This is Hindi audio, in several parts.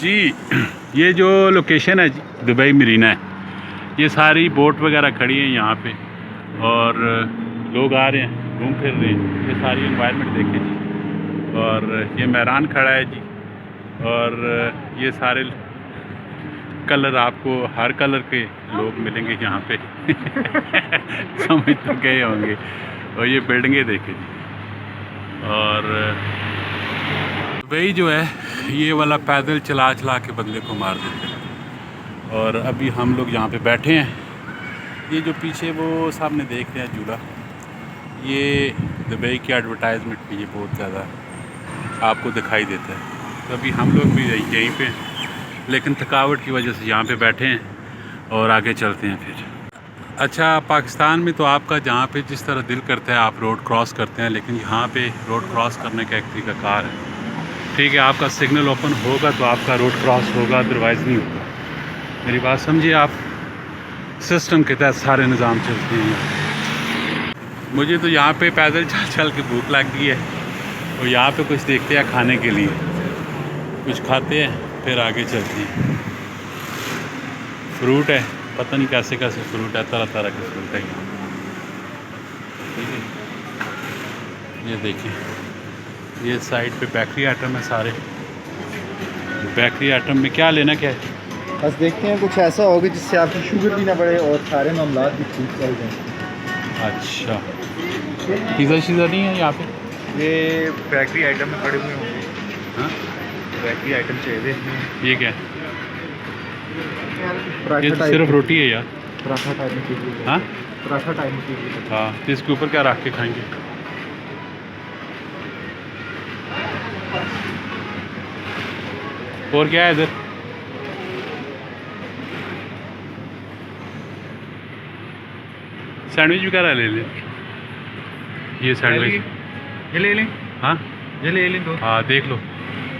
जी ये जो लोकेशन है जी दुबई मरीना है, ये सारी बोट वगैरह खड़ी हैं यहाँ पे और लोग आ रहे हैं, घूम फिर रहे हैं। ये सारी एनवायरनमेंट देखे जी, और ये मैदान खड़ा है जी, और ये सारे कलर, आपको हर कलर के लोग मिलेंगे यहाँ पे समझ तो गए होंगे। और ये बिल्डिंगें देखे जी, और दुबई जो है ये वाला पैदल चला चला के बंदे को मार देते हैं। और अभी हम लोग यहाँ पे बैठे हैं, ये जो पीछे वो सामने देख रहे हैं झूला, ये दुबई की एडवर्टाइजमेंट पे ये बहुत ज़्यादा आपको दिखाई देता है। तो अभी हम लोग भी यहीं पे, लेकिन थकावट की वजह से यहाँ पे बैठे हैं और आगे चलते हैं फिर। अच्छा, पाकिस्तान में तो आपका जहाँ पे जिस तरह दिल करता है आप रोड क्रॉस करते हैं, लेकिन यहाँ पे रोड क्रॉस करने का एक तरीक़ाकार है। ठीक है, आपका सिग्नल ओपन होगा तो आपका रोड क्रॉस होगा, अदरवाइज़ नहीं होगा। मेरी बात समझिए आप, सिस्टम के तहत सारे निज़ाम चलते हैं। मुझे तो यहाँ पे पैदल चल चल के भूख लग गई है, और यहाँ पे कुछ देखते हैं खाने के लिए, कुछ खाते हैं फिर आगे चलते हैं। फ्रूट है, पता नहीं कैसे कैसे फ्रूट है, तरह तरह के फ्रूट है यहाँ। ठीक है, ये देखिए, ये साइड पे बेकरी आइटम है सारे। बेकरी आइटम में क्या लेना क्या है? बस देखते हैं कुछ ऐसा होगा जिससे आपकी शुगर भी ना बढ़े और सारे मामला भी ठीक चल जाएँ। अच्छा, पिज़्ज़ा शीज़ा नहीं है यहाँ पे? ये बेकरी आइटम में पड़े हुए होंगे। हाँ, बेकरी आइटम चाहिए। ये क्या है? ये तो सिर्फ रोटी है यार। पराठा टाइप में कीजिए। हाँ, पराठा टाइप में कीजिए। हाँ, तो इसके ऊपर क्या रख के खाएंगे? और क्या है इधर? सैंडविच वगैरह ले लें। ये सैंडविच ये ले लें। हाँ, ये ले लें दो। हाँ देख लो,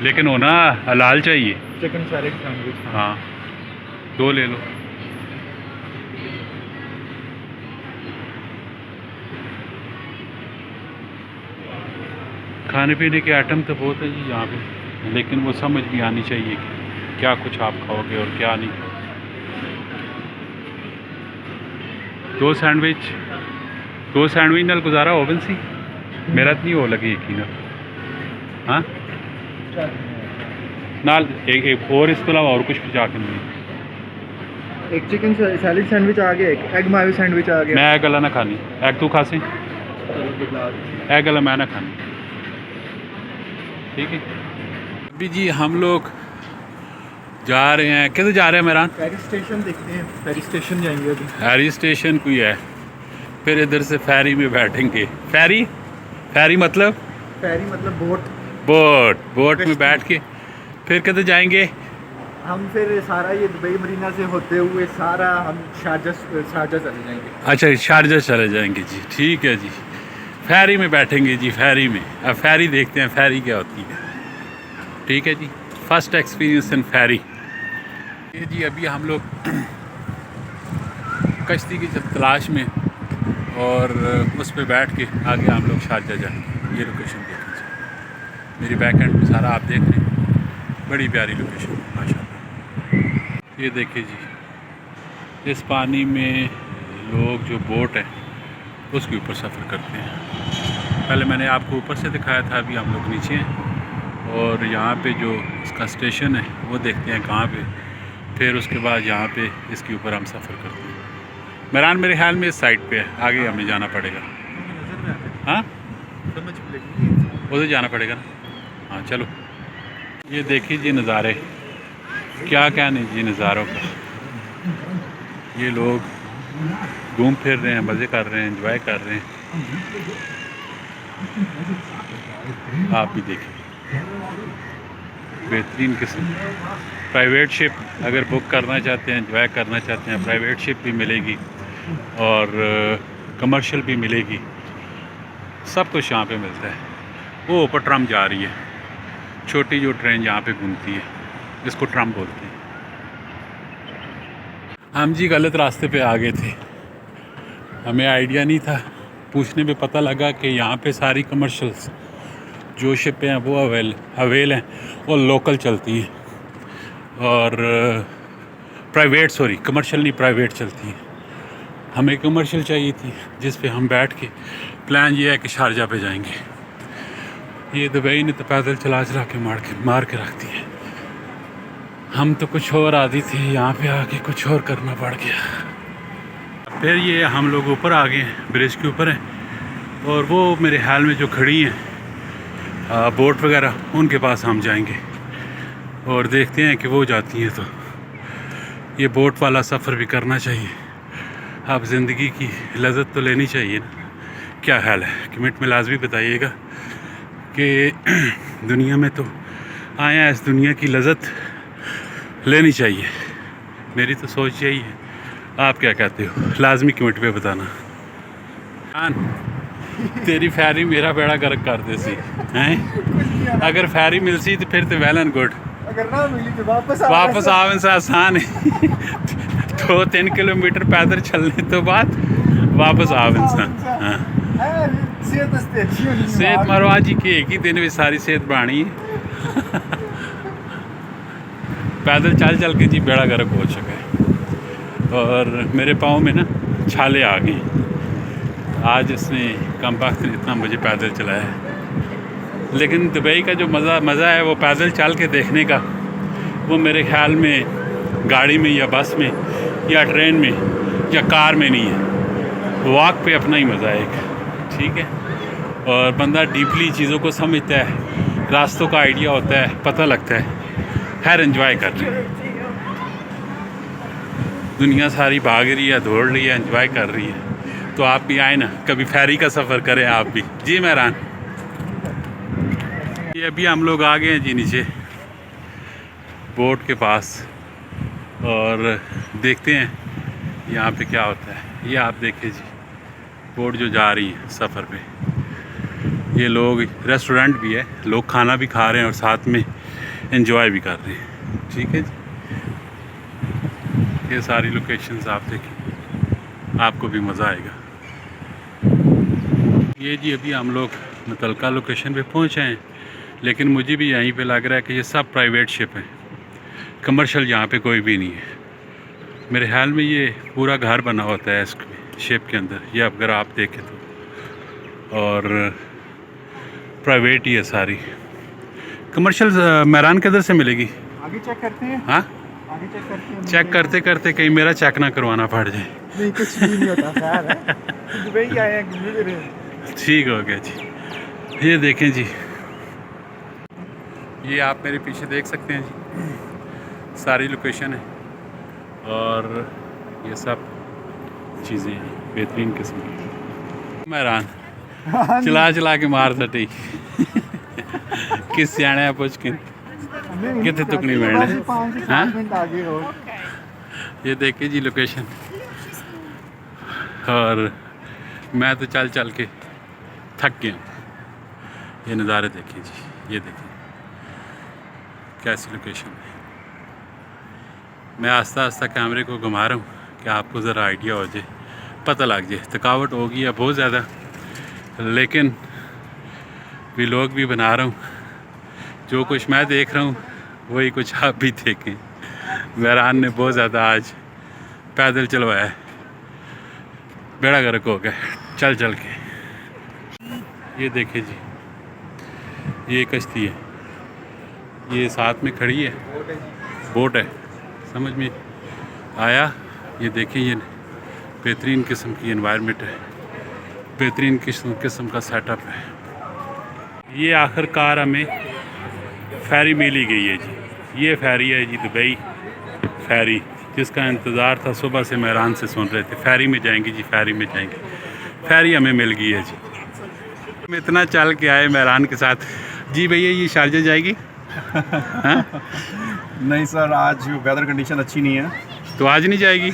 लेकिन होना हलाल चाहिए। Chicken salad sandwich. हाँ, दो ले लो। खाने पीने के आइटम तो बहुत है जी यहाँ पे, लेकिन वो समझ भी आनी चाहिए कि क्या कुछ आप खाओगे और क्या नहीं। दो सैंडविच नाल गुजारा ओवन सी मेरा तो नहीं हो लगी यकीन। हाँ, नाल एक और इसके अलावा और कुछ जाके नहीं। एक चिकन सैलेड सैंडविच आ गया, एक एग मावी सैंडविच आ गया। मैं एग वाला ना खानी, एग तू खा सी, एग वाला मैं ना खानी। ठीक है, अभी जी हम लोग जा रहे हैं, किधर जा रहे हैं मेहरान? फेरी स्टेशन देखते हैं, फेरी स्टेशन जाएंगे अभी। फेरी स्टेशन कोई है, फिर इधर से फेरी में बैठेंगे। फेरी मतलब बोट में बैठ के फिर किधर जाएंगे? हम फिर सारा ये दुबई मरीना से होते हुए सारा हम शारजा चले जाएंगे। अच्छा, शारजा चले जाएंगे जी। ठीक है जी, फेरी में बैठेंगे जी, फेरी में। अब फेरी देखते हैं फेरी क्या होती है। ठीक है जी, फर्स्ट एक्सपीरियंस इन फेरी। ये जी अभी हम लोग कश्ती की जब तलाश में, और उस पर बैठ के आगे हम लोग शारजा जाएंगे। ये लोकेशन देखिए, मेरी बैक एंड में सारा आप देख रहे हैं, बड़ी प्यारी लोकेशन माशाल्लाह। ये देखिए जी, इस पानी में लोग जो बोट है उसके ऊपर सफ़र करते हैं। पहले मैंने आपको ऊपर से दिखाया था, अभी हम लोग नीचे हैं, और यहाँ पे जो इसका स्टेशन है वो देखते हैं कहाँ पे, फिर उसके बाद यहाँ पे इसके ऊपर हम सफ़र करते हैं। मेहरान मेरे ख्याल में इस साइड पे है, आगे हमें जाना पड़ेगा। हाँ, उधर जाना पड़ेगा ना। हाँ चलो, ये देखिए जी नज़ारे, क्या क्या नहीं जी नज़ारों का। ये लोग घूम फिर रहे हैं, मज़े कर रहे हैं, एंजॉय कर रहे हैं। आप भी देखें, बेहतरीन किस्म। प्राइवेट शिप अगर बुक करना चाहते हैं, एंजॉय करना चाहते हैं, प्राइवेट शिप भी मिलेगी और कमर्शियल भी मिलेगी, सब कुछ यहाँ पे मिलता है। वो ऊपर ट्रम जा रही है, छोटी जो ट्रेन यहाँ पे घूमती है, इसको ट्रम बोलते हैं। हम जी गलत रास्ते पे आ गए थे, हमें आइडिया नहीं था। पूछने पे पता लगा कि यहाँ पे सारी कमर्शियल्स जो शिपें हैं वो अवेल हैं और लोकल चलती हैं। और कमर्शियल नहीं, प्राइवेट चलती है। हमें कमर्शियल चाहिए थी जिस पे हम बैठ के, प्लान ये है कि शारजा पे जाएंगे। ये दुबई ने तो पैदल चला चला के मार के रखती है। हम तो कुछ और आदि थे, यहाँ पे आके कुछ और करना पड़ गया। फिर ये हम लोग ऊपर आ गए हैं, ब्रिज के ऊपर हैं, और वो मेरे ख्याल में जो खड़ी हैं बोट वगैरह, उनके पास हम जाएंगे और देखते हैं कि वो जाती हैं तो ये बोट वाला सफ़र भी करना चाहिए। आप ज़िंदगी की लज़्ज़त तो लेनी चाहिए ना। क्या ख्याल है? कमेंट में लाजमी बताइएगा कि दुनिया में तो आया, इस दुनिया की लज़्ज़त लेनी चाहिए। मेरी तो सोच यही है, आप क्या कहते हो? लाजमी कमेंट पे बताना। तेरी फैरी मेरा बेड़ा गर्क कर दे सी हैं। अगर फैरी मिल सी तो फिर तो वेल एंड गुड, अगर ना मिली तो वापस आवन से आसान है। 2-3 किलोमीटर पैदल चलने तो बाद वापस आव इंसान। हाँ, सेहत मरवा जी के एक ही दिन में सारी सेहत बनानी है। पैदल चल चल के जी बेड़ा गर्क हो चुका है और मेरे पाँव में ना छाले आ गए। आज इसने कम वक्त ने इतना मुझे पैदल चलाया है, लेकिन दुबई का जो मज़ा है वो पैदल चल के देखने का, वो मेरे ख्याल में गाड़ी में या बस में या ट्रेन में या कार में नहीं है। वॉक पे अपना ही मज़ा है एक, ठीक है। और बंदा डीपली चीज़ों को समझता है, रास्तों का आइडिया होता है, पता लगता है। खैर एंजॉय कर रही है दुनिया, सारी भाग रही है, दौड़ रही है, एंजॉय कर रही है। तो आप भी आए ना, कभी फेरी का सफ़र करें आप भी। जी मेहरान, ये अभी हम लोग आ गए हैं जी नीचे बोट के पास, और देखते हैं यहाँ पे क्या होता है। ये आप देखिए जी, बोट जो जा रही है सफ़र पे। ये लोग, रेस्टोरेंट भी है, लोग खाना भी खा रहे हैं और साथ में एंजॉय भी कर रहे हैं, ठीक है जी। ये सारी लोकेशंस आप देखें, आपको भी मज़ा आएगा। ये जी अभी हम लोग मुतलका लोकेशन पे पहुँचे हैं, लेकिन मुझे भी यहीं पे लग रहा है कि ये सब प्राइवेट शिप हैं, कमर्शियल यहाँ पे कोई भी नहीं है। मेरे ख्याल में ये पूरा घर बना होता है इस शिप के अंदर, ये अगर आप देखें तो, और प्राइवेट ही है सारी। कमर्शियल मेहरान किधर से मिलेगी? आगे चेक करते हैं। हाँ, आगे चेक करते हैं। चेक करते करते कहीं मेरा चेक ना करवाना पड़ जाए। नहीं, कुछ भी नहीं होता खैर है। दुबई आए हैं, घूमने फिर रहे। ठीक हो गया जी। ये देखें जी, ये आप मेरे पीछे देख सकते हैं जी, सारी लोकेशन है और ये सब चीज़ें बेहतरीन किस्म की। मेहरान चला चला के मार सटी किस सियाने पुछ के कितने तुकनी मिलने। हाँ, ये देखिए जी लोकेशन, और मैं तो चल चल के थक गया। ये नज़ारे देखिए जी, ये देखिए कैसी लोकेशन है। मैं आस्ता आस्ता कैमरे को घुमा रहा हूँ कि आपको ज़रा आइडिया हो जाए, पता लग जाए। थकावट हो गई है बहुत ज़्यादा, लेकिन व्लॉग भी बना रहा हूँ। जो कुछ मैं देख रहा हूँ वही कुछ आप भी देखें। मेहरान ने बहुत ज़्यादा आज पैदल चलवाया है, बेड़ा गर्क हो गया चल चल के। ये देखिए जी, ये कश्ती है, ये साथ में खड़ी है, बोट है, समझ में आया। ये देखिए, ये बेहतरीन किस्म की एनवायरनमेंट है, बेहतरीन किस्म का सेटअप है। ये आखिरकार हमें फेरी मिल ही गई है जी। ये फेरी है जी, दुबई फेरी, जिसका इंतज़ार था सुबह से मेहरान से सुन रहे थे। फेरी में जाएंगे जी, फेरी में जाएंगे। फेरी हमें मिल गई है जी। हम इतना चल के आए मेहरान के साथ। जी भैया, ये शारजा जाएगी? हाँ? नहीं सर, आज वेदर कंडीशन अच्छी नहीं है, तो आज नहीं जाएगी।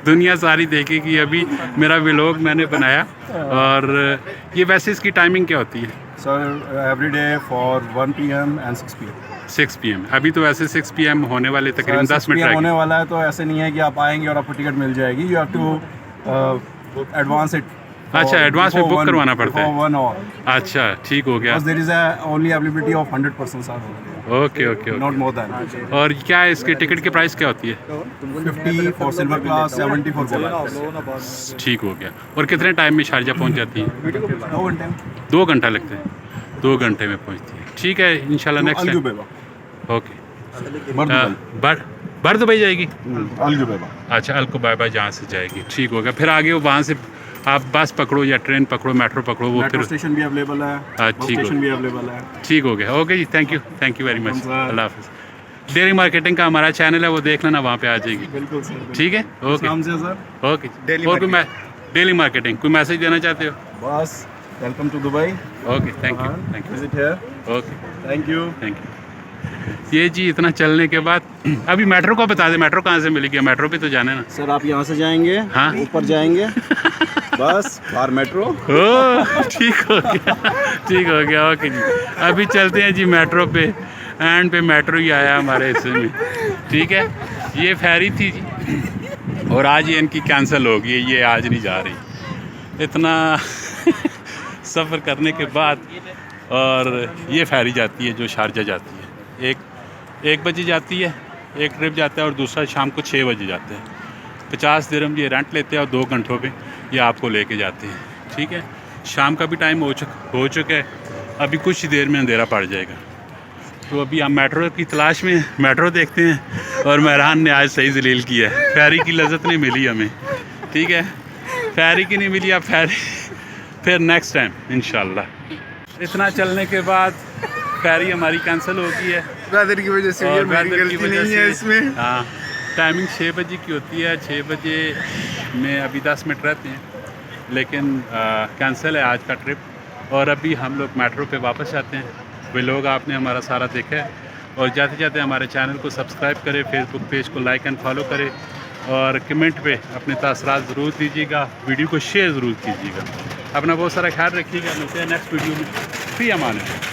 दुनिया सारी देखेगी। अभी मेरा व्लॉग मैंने बनाया, और ये वैसे इसकी टाइमिंग क्या होती है? Sir every day for 1 PM and 6 PM। 6 PM। अभी तो वैसे 6 PM होने वाले, तकरीबन 10 मिनट रह होने वाला है। तो ऐसे नहीं है कि आप आएंगे और आपको टिकट मिल जाएगी। You have to advance it. अच्छा, एडवांस में बुक करवाना पड़ता है। 1 hour। अच्छा, ठीक हो गया। There is only availability of 100% sir. Okay okay not okay. more than. और क्या है इसकी टिकट की प्राइस क्या होती है? 50 for silver class, 70 for gold class. ठीक हो गया। और कितने टाइम में शारजा पहुंच जाती है? 2 घंटे. 2 घंटा लगता है, 2 घंटे में पहुंचती है। ठीक है, इंशाल्लाह next time. Al-Gubeba. Okay. Bardubal. बर दुबई जाएगी? Al-Gubeba. अच्छा, अलकुबैबा जहाँ से जाएगी। ठीक हो गया। फिर आगे वो वहाँ से आप बस पकड़ो या ट्रेन पकड़ो, मेट्रो पकड़ो, वो मेट्रो फिर स्टेशन भी अवेलेबल है, हाँ, बस ठीक हो स्टेशन भी अवेलेबल है. ठीक हो गया। ओके जी, थैंक यू वेरी मच। अल्लाह हाफिज़। डेयरी मार्केटिंग का हमारा चैनल है, वो देख लेना, वहाँ पे आ जाएगी। बिल्कुल सर. ठीक है, ओके नाम से सर. ओके। और कोई डेली मार्केटिंग कोई मैसेज देना चाहते हो? बस welcome to Dubai. Okay, thank you. Visit here. Okay, thank you. ये जी इतना चलने के बाद अभी मेट्रो का बता दे, मेट्रो कहाँ से मिलेगी? मेट्रो पे तो जाना है ना। सर आप यहाँ से जाएंगे, हाँ। ऊपर जाएंगे, बस बाहर मेट्रो. ओ ठीक हो गया, ठीक हो गया। ओके जी, अभी चलते हैं जी मेट्रो पे। एंड पे मेट्रो ही आया हमारे हिस्से में। ठीक है, ये फेरी थी जी, और आज ये इनकी कैंसिल हो गई, ये आज नहीं जा रही। इतना सफ़र करने के बाद और ये फेरी जाती है जो शारजा जाती है, एक बजे जाती है, एक ट्रिप जाता है, और दूसरा शाम को 6 बजे जाता है। 50 दिरहम ये रेंट लेते हैं और 2 घंटों पे ये आपको लेके जाते हैं। ठीक है, शाम का भी टाइम हो चुका है, अभी कुछ ही देर में अंधेरा पड़ जाएगा। तो अभी हम मेट्रो की तलाश में मेट्रो देखते हैं, और मेहरान ने आज सही जलील किया है। फेरी की लज़्ज़त नहीं मिली हमें। ठीक है, फेरी की नहीं मिली, अब फेरी फिर नेक्स्ट टाइम इंशाल्लाह। इतना चलने के बाद फेरी हमारी कैंसिल हो गई है वेदर की वजह से, और ये मेरी weather की गलती वजह नहीं है से। इसमें। हाँ, टाइमिंग 6 बजे की होती है, 6 बजे में अभी 10 मिनट रहते हैं, लेकिन कैंसिल है आज का ट्रिप। और अभी हम लोग मेट्रो पे वापस जाते हैं। वे लोग आपने हमारा सारा देखा है, और जाते जाते हमारे चैनल को सब्सक्राइब करें, फेसबुक पेज को लाइक एंड फॉलो करें, और कमेंट पे अपने तासरात ज़रूर दीजिएगा, वीडियो को शेयर ज़रूर कीजिएगा। अपना बहुत सारा ख्याल रखिएगा। मिलते हैं नेक्स्ट वीडियो में। फी अमान है।